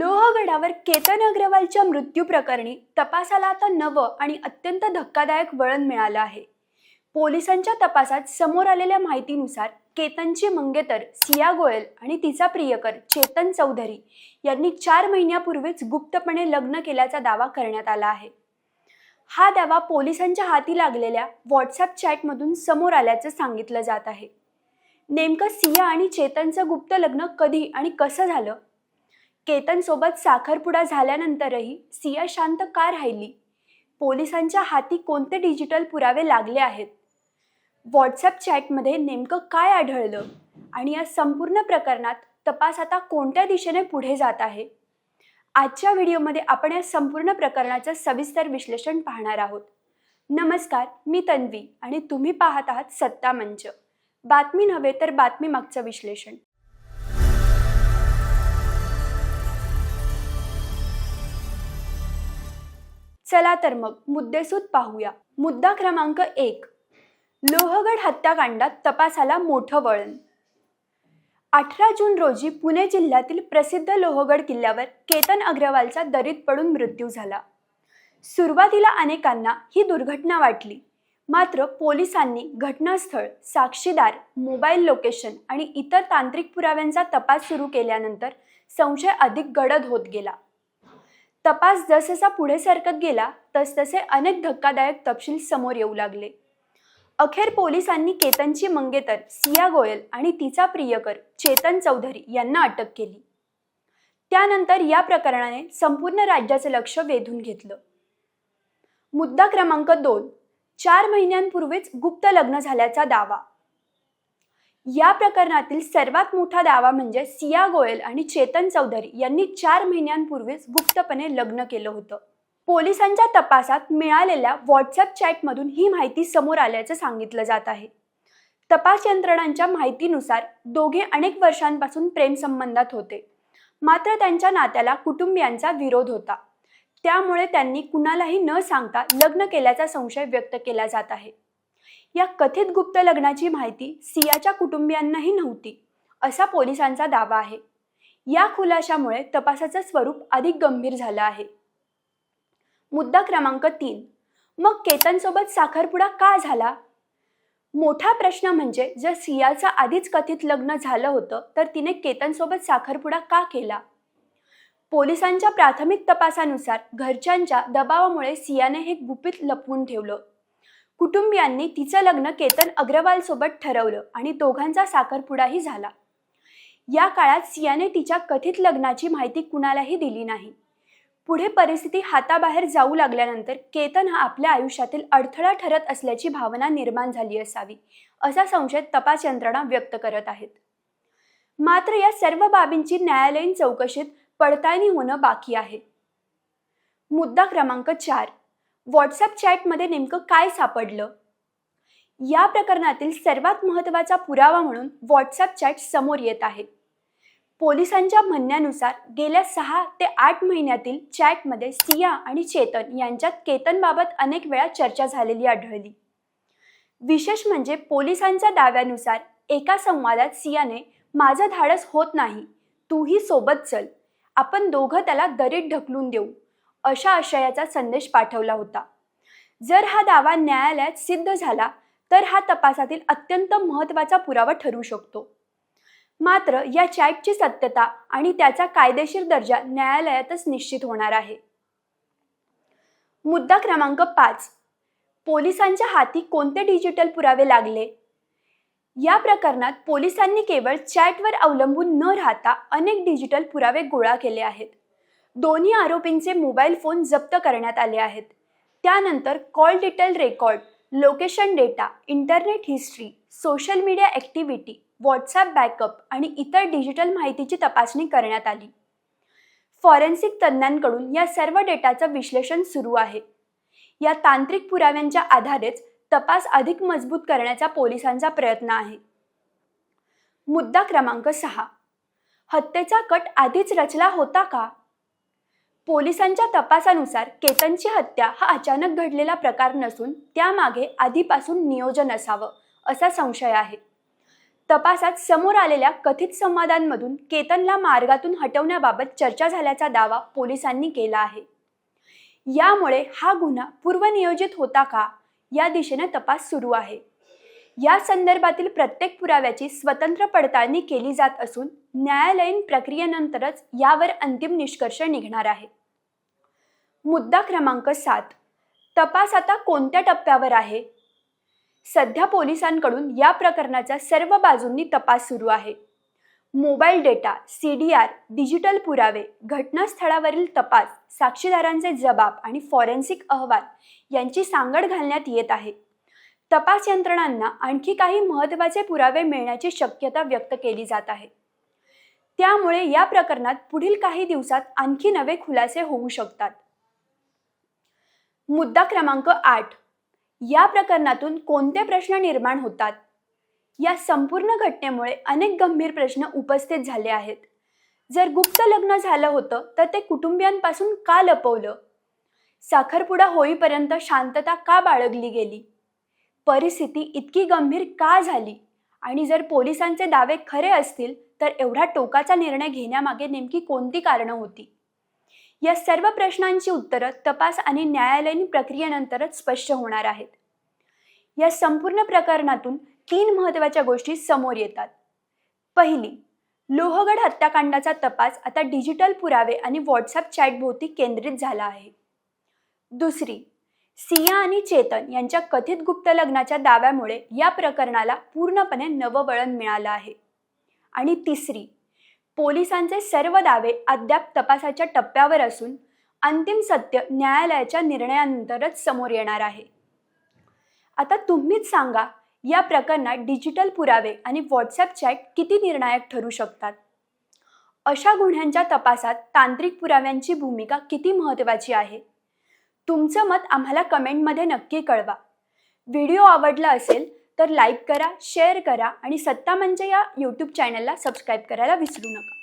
लोहगडावर केतन अग्रवालच्या मृत्यू प्रकरणी तपासाला आता नवं आणि अत्यंत धक्कादायक वळण मिळालं आहे. पोलिसांच्या तपासात समोर आलेल्या माहितीनुसार केतनची मंगेतर सिया गोयल आणि तिचा प्रियकर चेतन चौधरी यांनी 4 महिन्यापूर्वीच गुप्तपणे लग्न केल्याचा दावा करण्यात आला आहे. हा दावा पोलिसांच्या हाती लागलेल्या व्हॉट्सअप चॅटमधून समोर आल्याचं सांगितलं जात आहे. नेमकं सिया आणि चेतनचं गुप्त लग्न कधी आणि कसं झालं? केतन सोबत साखरपुडा झाल्यानंतरही सिया शांत का राहिली? पोलिसांच्या हाती कोणते डिजिटल पुरावे लागले आहेत? व्हॉट्सअप चॅटमध्ये नेमकं काय आढळलं? आणि या संपूर्ण प्रकरणात तपास आता कोणत्या दिशेने पुढे जात आहे? आजच्या व्हिडिओमध्ये आपण या संपूर्ण प्रकरणाचं सविस्तर विश्लेषण पाहणार आहोत. नमस्कार, मी तन्वी आणि तुम्ही पाहत आहात सत्ता मंच. बातमी नव्हे तर बातमी मागचं विश्लेषण. चला तर मग मुद्देसूद पाहूया. मुद्दा क्रमांक 1, लोहगड हत्याकांडात तपासाला मोठं वळण. 18 जून रोजी पुणे जिल्ह्यातील प्रसिद्ध लोहगड किल्ल्यावर केतन अग्रवालचा दरीत पडून मृत्यू झाला. सुरुवातीला अनेकांना ही दुर्घटना वाटली, मात्र पोलिसांनी घटनास्थळ, साक्षीदार, मोबाईल लोकेशन आणि इतर तांत्रिक पुराव्यांचा तपास सुरू केल्यानंतर संशय अधिक गडद होत गेला. तपास जसजसा पुढे सरकत गेला तसतसे अनेक धक्कादायक तपशील समोर येऊ लागले. अखेर पोलिसांनी केतनची मंगेतर सिया गोयल आणि तिचा प्रियकर चेतन चौधरी यांना अटक केली. त्यानंतर या प्रकरणाने संपूर्ण राज्याचे लक्ष वेधून घेतलं. मुद्दा क्रमांक 2, 4 महिन्यांपूर्वीच गुप्त लग्न झाल्याचा दावा. या प्रकरणातील सर्वात मोठा दावा म्हणजे सिया गोयल आणि चेतन चौधरी यांनी 4 महिन्यांपूर्वीच गुप्तपणे लग्न केलं होतं. पोलिसांच्या तपासात मिळालेल्या व्हॉट्सअप चॅटमधून ही माहिती समोर आल्याचं सांगितलं जात आहे. तपास यंत्रणांच्या माहितीनुसार दोघे अनेक वर्षांपासून प्रेमसंबंधात होते, मात्र त्यांच्या नात्याला कुटुंबियांचा विरोध होता. त्यामुळे त्यांनी कुणालाही न सांगता लग्न केल्याचा संशय व्यक्त केला जात आहे. या कथित गुप्त लग्नाची माहिती सियाच्या कुटुंबियांनाही नव्हती, असा पोलिसांचा दावा आहे. या खुलाशामुळे तपासाचं स्वरूप अधिक गंभीर झालं आहे. मुद्दा क्रमांक 3, मग केतनसोबत साखरपुडा का झाला? मोठा प्रश्न म्हणजे जर सियाचं आधीच कथित लग्न झालं होतं तर तिने केतनसोबत साखरपुडा का केला? पोलिसांच्या प्राथमिक तपासानुसार घरच्यांच्या दबावामुळे सियाने हे गुपित लपवून ठेवलं. कुटुंबियांनी तिचं लग्न केतन अग्रवाल सोबत ठरवलं आणि दोघांचा साखरपुडाही झाला. या काळात सियाने तिच्या कथित लग्नाची माहिती कुणालाही दिली नाही. पुढे परिस्थिती हाताबाहेर जाऊ लागल्यानंतर केतन हा आपल्या आयुष्यातील अडथळा ठरत असल्याची भावना निर्माण झाली असावी, असा संशय तपास यंत्रणा व्यक्त करत आहेत. मात्र या सर्व बाबींची न्यायालयीन चौकशीत पडताळणी होणं बाकी आहे. मुद्दा क्रमांक 4, व्हॉट्सअप चॅटमध्ये नेमकं काय सापडलं? या प्रकरणातील सर्वात महत्त्वाचा पुरावा म्हणून व्हॉट्सअप चॅट समोर येत आहे. पोलिसांच्या म्हणण्यानुसार गेल्या 6 ते 8 महिन्यातील चॅटमध्ये सिया आणि चेतन यांच्यात केतनबाबत अनेक वेळा चर्चा झालेली आढळली. विशेष म्हणजे पोलिसांच्या दाव्यानुसार एका संवादात सियाने "माझं धाडस होत नाही, तूही सोबत चल, आपण दोघं त्याला दरीत ढकलून देऊ" अशा आशयाचा संदेश पाठवला होता. जर हा दावा न्यायालयात सिद्ध झाला तर हा तपासातील अत्यंत महत्त्वाचा पुरावा ठरू शकतो. मात्र या चॅटची सत्यता आणि त्याचा कायदेशीर दर्जा न्यायालयातच निश्चित होणार आहे. मुद्दा क्रमांक 5, पोलिसांच्या हाती कोणते डिजिटल पुरावे लागले? या प्रकरणात पोलिसांनी केवळ चॅटवर अवलंबून न राहता अनेक डिजिटल पुरावे गोळा केले आहेत. दोन्ही आरोपींचे मोबाईल फोन जप्त करण्यात आले आहेत. त्यानंतर call detail record, location data, internet history, social media activity, WhatsApp backup आणि इतर डिजिटल माहितीची तपासणी करण्यात आली. फॉरेन्सिक तज्ज्ञांकडून या सर्व डेटाचं विश्लेषण सुरू आहे. या तांत्रिक पुराव्यांच्या आधारेच तपास अधिक मजबूत करण्याचा पोलिसांचा प्रयत्न आहे. मुद्दा क्रमांक 6, हत्येचा कट आधीच रचला होता का? पोलिसांच्या तपासानुसार केतनची हत्या हा अचानक घडलेला प्रकार नसून त्यामागे आधीपासून नियोजन असावं, असा संशय आहे. तपासात समोर आलेल्या कथित संवादांमधून केतनला मार्गातून हटवण्याबाबत चर्चा झाल्याचा दावा पोलिसांनी केला आहे. यामुळे हा गुन्हा पूर्वनियोजित होता का या दिशेने तपास सुरू आहे. या संदर्भातील प्रत्येक पुराव्याची स्वतंत्र पडताळणी केली जात असून न्यायालयीन प्रक्रियेनंतरच यावर अंतिम निष्कर्ष निघणार आहे. मुद्दा क्रमांक 7. तपास आता कोणत्या टप्प्यावर आहे? सध्या पोलिसांकडून या प्रकरणाचा सर्व बाजूंनी तपास सुरू आहे. मोबाईल डेटा, CDR, डिजिटल पुरावे, घटनास्थळावरील तपास, साक्षीदारांचे जबाब आणि फॉरेन्सिक अहवाल यांची सांगड घालण्यात येत आहे. तपास यंत्रणांना आणखी काही महत्त्वाचे पुरावे मिळण्याची शक्यता व्यक्त केली जात आहे. त्यामुळे या प्रकरणात पुढील काही दिवसात आणखी नवे खुलासे होऊ शकतात. मुद्दा क्रमांक 8. या प्रकरणातून कोणते प्रश्न निर्माण होतात? या संपूर्ण घटनेमुळे अनेक गंभीर प्रश्न उपस्थित झाले आहेत. जर गुप्त लग्न झालं होतं तर ते कुटुंबियांपासून का लपवलं? साखरपुडा होईपर्यंत शांतता का बाळगली गेली? परिस्थिती इतकी गंभीर का झाली? आणि जर पोलिसांचे दावे खरे असतील तर एवढा टोकाचा निर्णय घेण्यामागे नेमकी कोणती कारणं होती? या सर्व प्रश्नांची उत्तरं तपास आणि न्यायालयीन प्रक्रियेनंतरच स्पष्ट होणार आहेत. या संपूर्ण प्रकरणातून 3 महत्त्वाच्या गोष्टी समोर येतात. पहिली, लोहगड हत्याकांडाचा तपास आता डिजिटल पुरावे आणि व्हॉट्सअप चॅटभोवती केंद्रित झाला आहे. दुसरी, सिया आणि चेतन यांच्या कथित गुप्त लग्नाच्या दाव्यामुळे या प्रकरणाला पूर्णपणे नवं वळण मिळालं आहे. आणि तिसरी, पोलिसांचे सर्व दावे अद्याप तपासाच्या टप्प्यावर असून अंतिम सत्य न्यायालयाच्या निर्णयानंतरच समोर येणार आहे. आता तुम्हीच सांगा, या प्रकरणात डिजिटल पुरावे आणि व्हॉट्सअप चॅट किती निर्णायक ठरू शकतात? अशा गुन्ह्यांच्या तपासात तांत्रिक पुराव्यांची भूमिका किती महत्त्वाची आहे? तुमचं मत आम्हाला कमेंटमध्ये नक्की कळवा. व्हिडिओ आवडला असेल तर लाईक करा, शेअर करा आणि सत्ता म्हणजे या यूट्यूब चॅनलला सबस्क्राईब करायला विसरू नका.